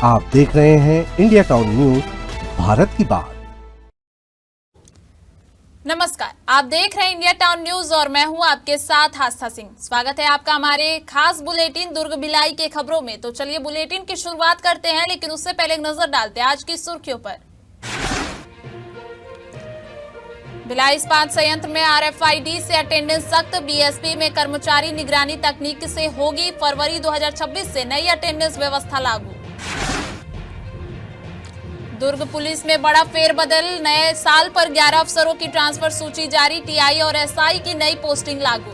आप देख रहे हैं इंडिया टाउन न्यूज, भारत की बात। नमस्कार, आप देख रहे हैं इंडिया टाउन न्यूज और मैं हूं आपके साथ आस्था सिंह। स्वागत है आपका हमारे खास बुलेटिन दुर्ग भिलाई के खबरों में। तो चलिए बुलेटिन की शुरुआत करते हैं, लेकिन उससे पहले एक नजर डालते हैं आज की सुर्खियों पर। भिलाई इस्पात संयंत्र में RFID से अटेंडेंस सख्त, बीएसपी में कर्मचारी निगरानी तकनीक से होगी। फरवरी 2026 से नई अटेंडेंस व्यवस्था लागू। दुर्ग पुलिस में बड़ा फेरबदल, नए साल पर 11 अफसरों की ट्रांसफर सूची जारी, टीआई और एसआई की नई पोस्टिंग लागू।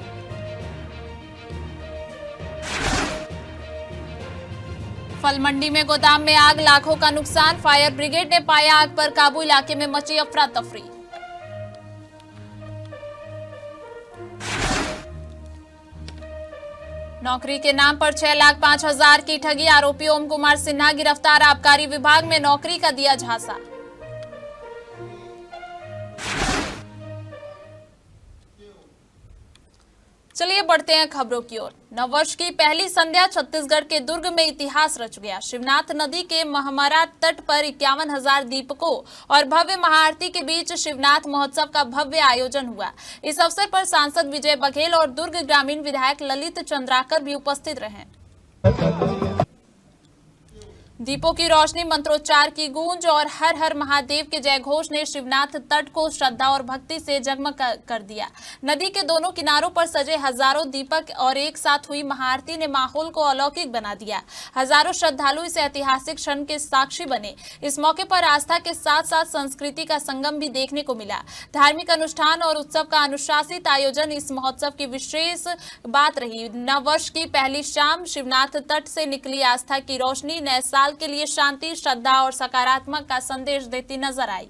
फल मंडी में गोदाम में आग, लाखों का नुकसान, फायर ब्रिगेड ने पाया आग पर काबू, इलाके में मची अफरा तफरी। नौकरी के नाम पर 6,05,000 की ठगी, आरोपी ओम कुमार सिन्हा गिरफ्तार, आबकारी विभाग में नौकरी का दिया झांसा। चलिए बढ़ते हैं खबरों की ओर। नववर्ष की पहली संध्या छत्तीसगढ़ के दुर्ग में इतिहास रच गया। शिवनाथ नदी के महमरा तट पर 51,000 दीपकों और भव्य महाआरती के बीच शिवनाथ महोत्सव का भव्य आयोजन हुआ। इस अवसर पर सांसद विजय बघेल और दुर्ग ग्रामीण विधायक ललित चंद्राकर भी उपस्थित रहे। दीपों की रोशनी, मंत्रोच्चार की गूंज और हर हर महादेव के जयघोष ने शिवनाथ तट को श्रद्धा और भक्ति से जगमग कर दिया। नदी के दोनों किनारों पर सजे हजारों दीपक और एक साथ हुई महाआरती ने माहौल को अलौकिक बना दिया। हजारों श्रद्धालु इस ऐतिहासिक क्षण के साक्षी बने। इस मौके पर आस्था के साथ साथ संस्कृति का संगम भी देखने को मिला। धार्मिक अनुष्ठान और उत्सव का अनुशासित आयोजन इस महोत्सव की विशेष बात रही। नववर्ष की पहली शाम शिवनाथ तट से निकली आस्था की रोशनी नए साल के लिए शांति, श्रद्धा और सकारात्मक का संदेश देती नजर आई।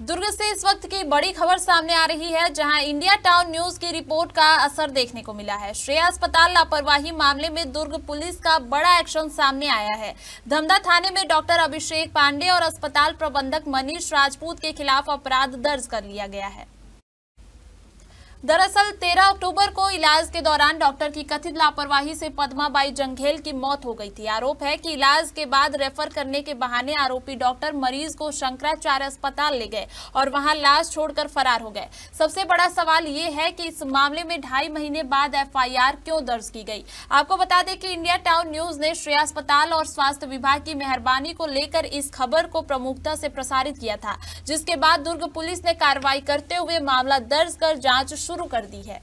दुर्ग से इस वक्त की बड़ी खबर सामने आ रही है, जहां इंडिया टाउन न्यूज की रिपोर्ट का असर देखने को मिला है। श्रेया अस्पताल लापरवाही मामले में दुर्ग पुलिस का बड़ा एक्शन सामने आया है। धमधा थाने में डॉक्टर अभिषेक पांडे और अस्पताल प्रबंधक मनीष राजपूत के खिलाफ अपराध दर्ज कर लिया गया है। दरअसल 13 अक्टूबर को इलाज के दौरान डॉक्टर की कथित लापरवाही से पद्माबाई जंघेल की मौत हो गई थी। आरोप है कि इलाज के बाद रेफर करने के बहाने आरोपी डॉक्टर मरीज को शंकराचार्य अस्पताल ले गए और वहां लाश छोड़कर फरार हो गए। सबसे बड़ा सवाल ये है कि इस मामले में 2.5 महीने बाद FIR क्यों दर्ज की गई। आपको बता दें कि इंडिया टाउन न्यूज ने श्रेया अस्पताल और स्वास्थ्य विभाग की मेहरबानी को लेकर इस खबर को प्रमुखता से प्रसारित किया था, जिसके बाद दुर्ग पुलिस ने कार्रवाई करते हुए मामला दर्ज कर जांच शुरू कर दी है।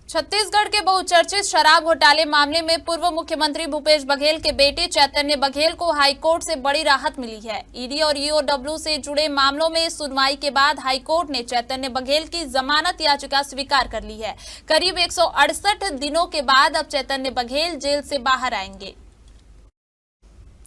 छत्तीसगढ़ के बहुचर्चित शराब घोटाले मामले में पूर्व मुख्यमंत्री भूपेश बघेल के बेटे चैतन्य बघेल को हाईकोर्ट से बड़ी राहत मिली है। ईडी और EOW से जुड़े मामलों में सुनवाई के बाद हाईकोर्ट ने चैतन्य बघेल की जमानत याचिका स्वीकार कर ली है। करीब 168 दिनों के बाद अब चैतन्य बघेल जेल से बाहर आएंगे।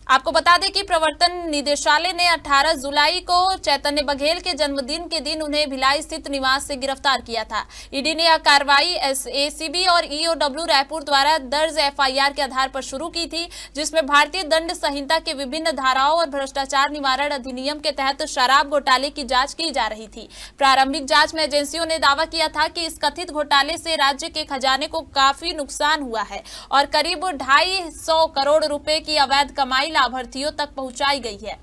आपको बता दें कि प्रवर्तन निदेशालय ने 18 जुलाई को चैतन्य बघेल के जन्मदिन के दिन उन्हें भिलाई स्थित निवास से गिरफ्तार किया था। ईडी ने यह कार्रवाई ACB और EOW रायपुर द्वारा दर्ज FIR के आधार पर शुरू की थी, जिसमें भारतीय दंड संहिता के विभिन्न धाराओं और भ्रष्टाचार निवारण अधिनियम के तहत शराब घोटाले की जांच की जा रही थी। प्रारंभिक जांच में एजेंसियों ने दावा किया था कि इस कथित घोटाले से राज्य के खजाने को काफी नुकसान हुआ है और करीब 250 करोड़ रुपए की अवैध कमाई लाभार्थियों तक पहुंचाई गई है।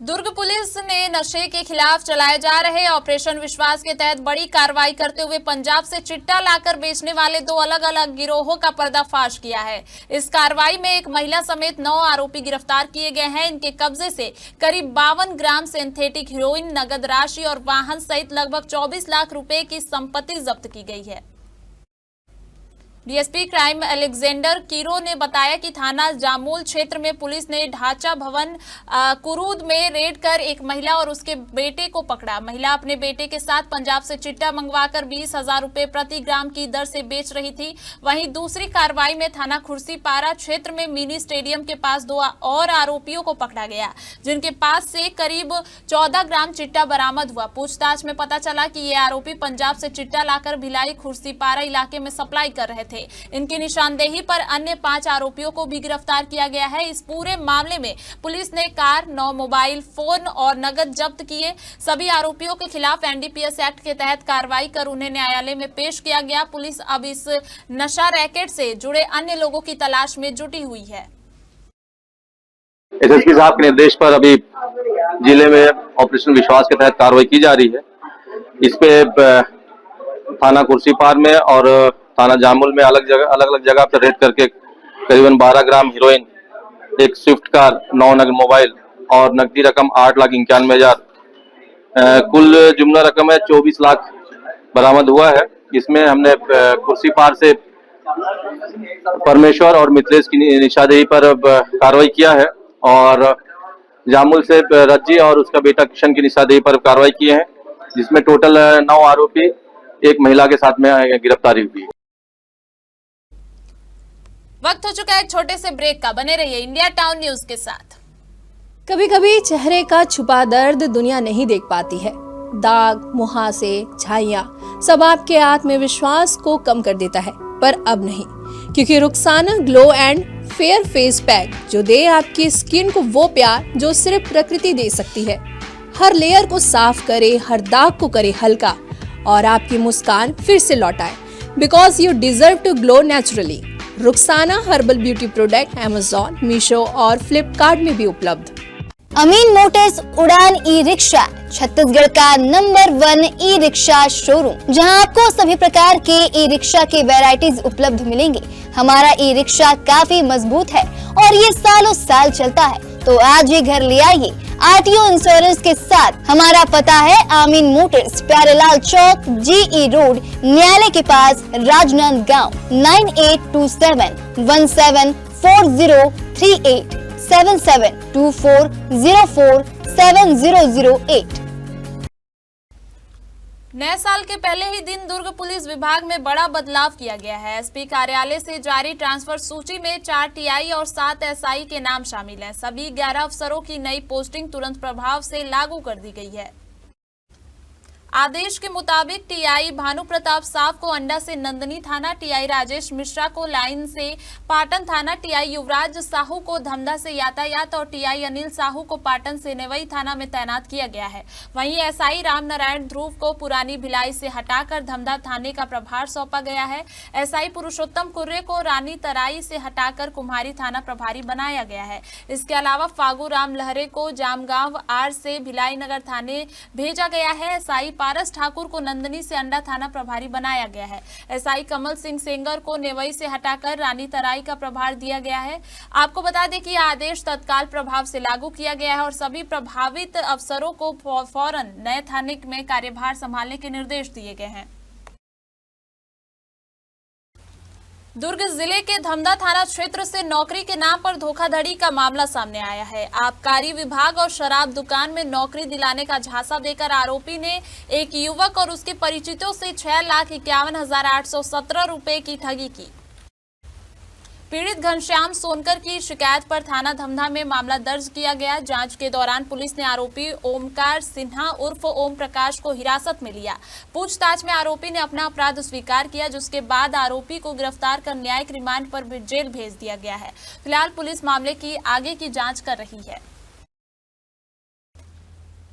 दुर्ग पुलिस ने नशे के खिलाफ चलाए जा रहे ऑपरेशन विश्वास के तहत बड़ी कार्रवाई करते हुए पंजाब से चिट्टा लाकर बेचने वाले 2 अलग-अलग गिरोहों का पर्दाफाश किया है। इस कार्रवाई में एक महिला समेत 9 आरोपी गिरफ्तार किए गए हैं। इनके कब्जे से करीब 52 ग्राम सिंथेटिक हेरोइन, नगद राशि और वाहन सहित लगभग 24 लाख रुपए की संपत्ति जब्त की गई है। डीएसपी क्राइम अलेक्जेंडर कीरो ने बताया कि थाना जामूल क्षेत्र में पुलिस ने ढांचा भवन कुरूद में रेड कर एक महिला और उसके बेटे को पकड़ा। महिला अपने बेटे के साथ पंजाब से चिट्टा मंगवाकर 20,000 रुपए प्रति ग्राम की दर से बेच रही थी। वहीं दूसरी कार्रवाई में थाना खुर्सीपारा क्षेत्र में मिनी स्टेडियम के पास 2 और आरोपियों को पकड़ा गया, जिनके पास से करीब 14 ग्राम चिट्टा बरामद हुआ। पूछताछ में पता चला कि ये आरोपी पंजाब से चिट्टा लाकर भिलाई खुर्सीपारा इलाके में सप्लाई कर रहे थे। थे। इनकी निशानदेही पर अन्य 5 आरोपियों को भी गिरफ्तार किया गया है। इस पूरे मामले में पुलिस ने कार, 9 मोबाइल फोन और नगद जब्त किए। सभी आरोपियों के खिलाफ एनडीपीएस एक्ट के तहत कार्रवाई कर उन्हें न्यायालय में पेश किया गया। पुलिस अब इस नशा रैकेट से जुड़े अन्य लोगों की तलाश में जुटी हुई है। एसएसपी साहब के निर्देश पर अभी जिले में ऑपरेशन विश्वास के तहत कार्रवाई की जा रही है। इस पे थाना कुर्सीपार में और थाना जामुल में अलग अलग जगह पर रेड करके करीबन 12 ग्राम हीरोइन, एक स्विफ्ट कार, 9 नग मोबाइल और नकदी रकम 8,91,000, कुल जुमला रकम है 24 लाख बरामद हुआ है। इसमें हमने कुर्सीपार से परमेश्वर और मिथिलेश की निशानदेही पर कार्रवाई किया है और जामुल से रज्जी और उसका बेटा किशन की निशानदेही पर कार्रवाई किए हैं, जिसमें टोटल 9 आरोपी एक महिला के साथ में गिरफ्तारी हुई है। वक्त हो चुका है एक छोटे से ब्रेक का। बने रहिए इंडिया टाउन न्यूज के साथ। कभी कभी चेहरे का छुपा दर्द दुनिया नहीं देख पाती है। दाग, मुहासे, झाइयां सब आपके आत्मविश्वास को कम कर देता है, पर अब नहीं, क्योंकि Rukhsana glow and fair face pack जो दे आपकी स्किन को वो प्यार जो सिर्फ प्रकृति दे सकती है। हर लेयर को साफ करे, हर दाग को करे हल्का और आपकी मुस्कान फिर से लौटाए, because you deserve to glow naturally. Rukhsana herbal beauty product Amazon, Meesho और फ्लिपकार्ट में भी उपलब्ध। अमीन मोटर्स उड़ान ई रिक्शा छत्तीसगढ़ का नंबर 1 ई रिक्शा शोरूम, जहां आपको सभी प्रकार के ई रिक्शा के वैरायटीज उपलब्ध मिलेंगे। हमारा ई रिक्शा काफी मजबूत है और ये सालों साल चलता है, तो आज ही घर ले आइए आरटीओ इंश्योरेंस के साथ। हमारा पता है अमीन मोटर्स, प्यारेलाल चौक, जीई रोड, न्यायालय के पास, राजनांदगांव। 9827174038 7724047008। नए साल के पहले ही दिन दुर्ग पुलिस विभाग में बड़ा बदलाव किया गया है। एसपी कार्यालय से जारी ट्रांसफर सूची में 4 टीआई और 7 एसआई के नाम शामिल हैं। सभी 11 अफसरों की नई पोस्टिंग तुरंत प्रभाव से लागू कर दी गई है। आदेश के मुताबिक टीआई भानु प्रताप साव को अंडा से नंदनी थाना, टीआई राजेश मिश्रा को लाइन से पाटन थाना, टीआई युवराज साहू को धमधा से यातायात और टीआई अनिल साहू को पाटन से नेवई थाना में तैनात किया गया है। वहीं एसआई रामनारायण ध्रुव को पुरानी भिलाई से हटाकर धमधा थाने का प्रभार सौंपा गया है। एसआई पुरुषोत्तम कुर्रे को रानी तराई से हटाकर कुम्हारी थाना प्रभारी बनाया गया है। इसके अलावा फागू राम लहरे को जामगांव आर से भिलाई नगर थाने भेजा गया है। एसआई पारस ठाकुर को नंदनी से अंडा थाना प्रभारी बनाया गया है। एसआई कमल सिंह सेंगर को नेवई से हटाकर रानी तराई का प्रभार दिया गया है। आपको बता दें कि यह आदेश तत्काल प्रभाव से लागू किया गया है और सभी प्रभावित अफसरों को फौरन नए थाने में कार्यभार संभालने के निर्देश दिए गए हैं। दुर्ग जिले के धमधा थाना क्षेत्र से नौकरी के नाम पर धोखाधड़ी का मामला सामने आया है। आबकारी विभाग और शराब दुकान में नौकरी दिलाने का झांसा देकर आरोपी ने एक युवक और उसके परिचितों से 6,51,817 रुपए की ठगी की। पीड़ित घनश्याम सोनकर की शिकायत पर थाना धमधा में मामला दर्ज किया गया। जांच के दौरान पुलिस ने आरोपी ओमकार सिन्हा उर्फ ओम प्रकाश को हिरासत में लिया। पूछताछ में आरोपी ने अपना अपराध स्वीकार किया, जिसके बाद आरोपी को गिरफ्तार कर न्यायिक रिमांड पर जेल भेज दिया गया है। फिलहाल पुलिस मामले की आगे की जांच कर रही है।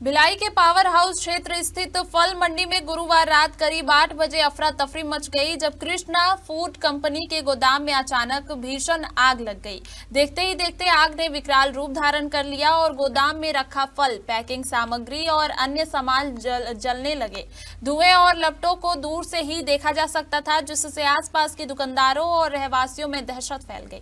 भिलाई के पावर हाउस क्षेत्र स्थित फल मंडी में गुरुवार रात करीब 8 बजे अफरा तफरी मच गई, जब कृष्णा फूड कंपनी के गोदाम में अचानक भीषण आग लग गई। देखते ही देखते आग ने विकराल रूप धारण कर लिया और गोदाम में रखा फल, पैकिंग सामग्री और अन्य सामान जलने लगे। धुएं और लपटों को दूर से ही देखा जा सकता था, जिससे आसपास के दुकानदारों और रहवासियों में दहशत फैल गई।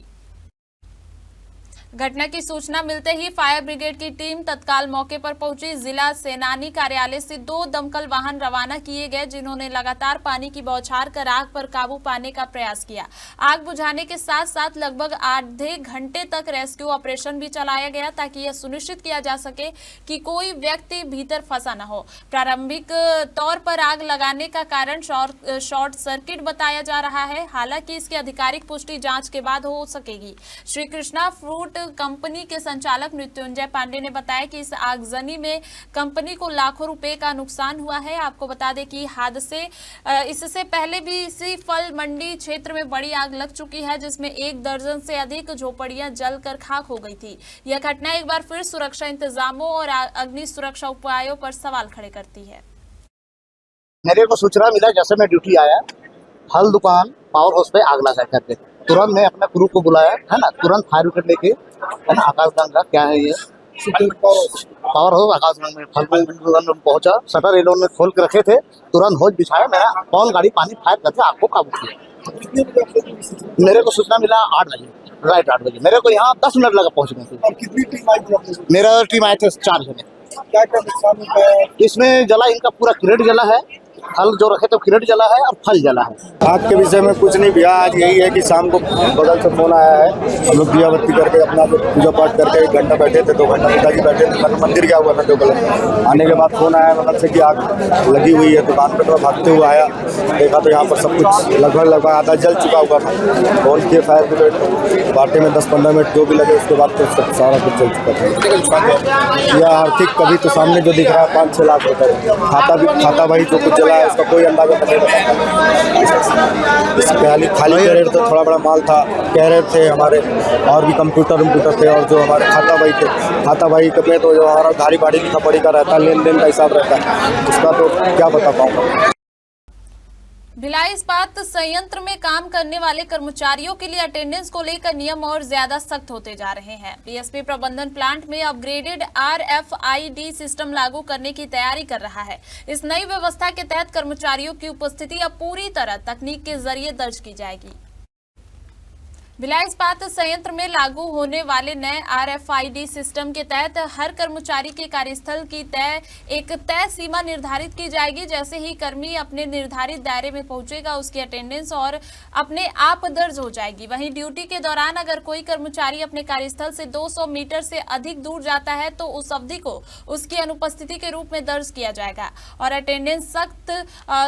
घटना की सूचना मिलते ही फायर ब्रिगेड की टीम तत्काल मौके पर पहुंची। जिला सेनानी कार्यालय से 2 दमकल वाहन रवाना किए गए, जिन्होंने लगातार पानी की बौछार कर आग पर काबू पाने का प्रयास किया। आग बुझाने के साथ साथ लगभग आधे घंटे तक रेस्क्यू ऑपरेशन भी चलाया गया, ताकि यह सुनिश्चित किया जा सके कि कोई व्यक्ति भीतर फंसा न हो। प्रारंभिक तौर पर आग लगाने का कारण शॉर्ट सर्किट बताया जा रहा है, हालांकि इसकी आधिकारिक पुष्टि जांच के बाद हो सकेगी। श्री कृष्णा फ्रूट कंपनी के संचालक मृत्युंजय पांडे ने बताया कि इस आगजनी में कंपनी को लाखों रुपए का नुकसान हुआ है। आपको बता दें कि हादसे इससे पहले भी इसी फल मंडी क्षेत्र में बड़ी आग लग चुकी है, जिसमें 1 दर्जन से अधिक झोपड़ियां जलकर खाक हो गई थी। यह घटना एक बार फिर सुरक्षा इंतजामों और अग्नि सुरक्षा उपायों पर सवाल खड़े करती है। मेरे को सूचना मिला जैसे मैं ड्यूटी आया, फल दुकान पावर हाउस पे आग लगा करके तुरंत मैं अपने क्रू को बुलाया, है ना, तुरंत फायर ब्रिगेड लेके, है ना, आकाशगंगा क्या है ये पावर हाउस आकाशगंगा में फल में पहुंचा। शटर ये लोगों ने खोल के रखे थे, तुरंत होज बिछाया, मेरा कौन गाड़ी पानी फायर करके आग को काबू किया। मेरे को सूचना मिला 8 बजे, राइट 8 बजे। मेरे को यहाँ 10 मिनट लगा पहुंचने से। और कितनी टीम आई थी? मेरा टीम आए थे 4 जने। क्या क्या नुकसान हुआ है? इसमें जला, इनका पूरा क्रेट जला है, फल जो रखे तो क्रेट जला है और फल जला है। आग के विषय में कुछ नहीं भैया, आज यही है कि शाम को बगल से फोन आया है, हम लोग दिया बत्ती करके अपना पूजा पाठ करके 1 घंटा बैठे थे, 2 घंटा पिताजी बैठे थे, मंदिर गया हुआ था जो गलत। आने के बाद फोन आया बगल से कि आग लगी हुई है दुकान पे। तो भागते हुए आया, देखा तो यहाँ पर सब कुछ लगभग आधा जल चुका हुआ था। फोन किए फायर ब्रिगेड, बाटे में 10-15 मिनट जो भी लगे, उसके बाद तो सब सारा कुछ जल चुका था। यह आर्थिक कभी तो सामने जो दिख रहा है 5-6 लाख रुपये, खाता भाई जो कुछ जला है उसका कोई अंदाजा नहीं बता। खाली कैरेट तो थोड़ा बड़ा माल था, कैरेट थे हमारे, और भी कंप्यूटर थे, और जो हमारे खाता भाई थे, खाता भाई में तो जो हमारा गाड़ी बाड़ी लिखा पड़ी का रहता है, लेन देन का हिसाब रहता है, उसका तो क्या बता पाऊंगा। भिलाई इस्पात संयंत्र में काम करने वाले कर्मचारियों के लिए अटेंडेंस को लेकर नियम और ज्यादा सख्त होते जा रहे हैं। पीएसपी प्रबंधन प्लांट में अपग्रेडेड RFID सिस्टम लागू करने की तैयारी कर रहा है। इस नई व्यवस्था के तहत कर्मचारियों की उपस्थिति अब पूरी तरह तकनीक के जरिए दर्ज की जाएगी। भिलाई इस्पात संयंत्र में लागू होने वाले नए RFID सिस्टम के तहत हर कर्मचारी के कार्यस्थल की एक तय सीमा निर्धारित की जाएगी। जैसे ही कर्मी अपने निर्धारित दायरे में पहुंचेगा, उसकी अटेंडेंस और अपने आप दर्ज हो जाएगी। वहीं ड्यूटी के दौरान अगर कोई कर्मचारी अपने कार्यस्थल से 200 मीटर से अधिक दूर जाता है तो उस अवधि को उसकी अनुपस्थिति के रूप में दर्ज किया जाएगा और अटेंडेंस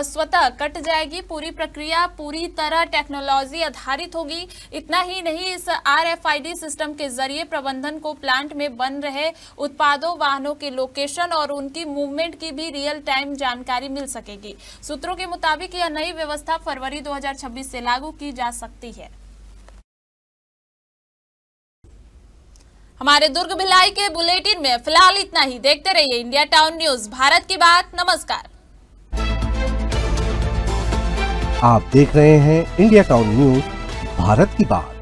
स्वतः कट जाएगी। पूरी प्रक्रिया पूरी तरह टेक्नोलॉजी आधारित होगी। इतना ही नहीं, इस RFID सिस्टम के जरिए प्रबंधन को प्लांट में बन रहे उत्पादों, वाहनों के लोकेशन और उनकी मूवमेंट की भी रियल टाइम जानकारी मिल सकेगी। सूत्रों के मुताबिक यह नई व्यवस्था फरवरी 2026 से लागू की जा सकती है। हमारे दुर्ग भिलाई के बुलेटिन में फिलहाल इतना ही। देखते रहिए इंडिया टाउन न्यूज, भारत की बात। नमस्कार। आप देख रहे हैं इंडिया टाउन न्यूज, भारत की बात।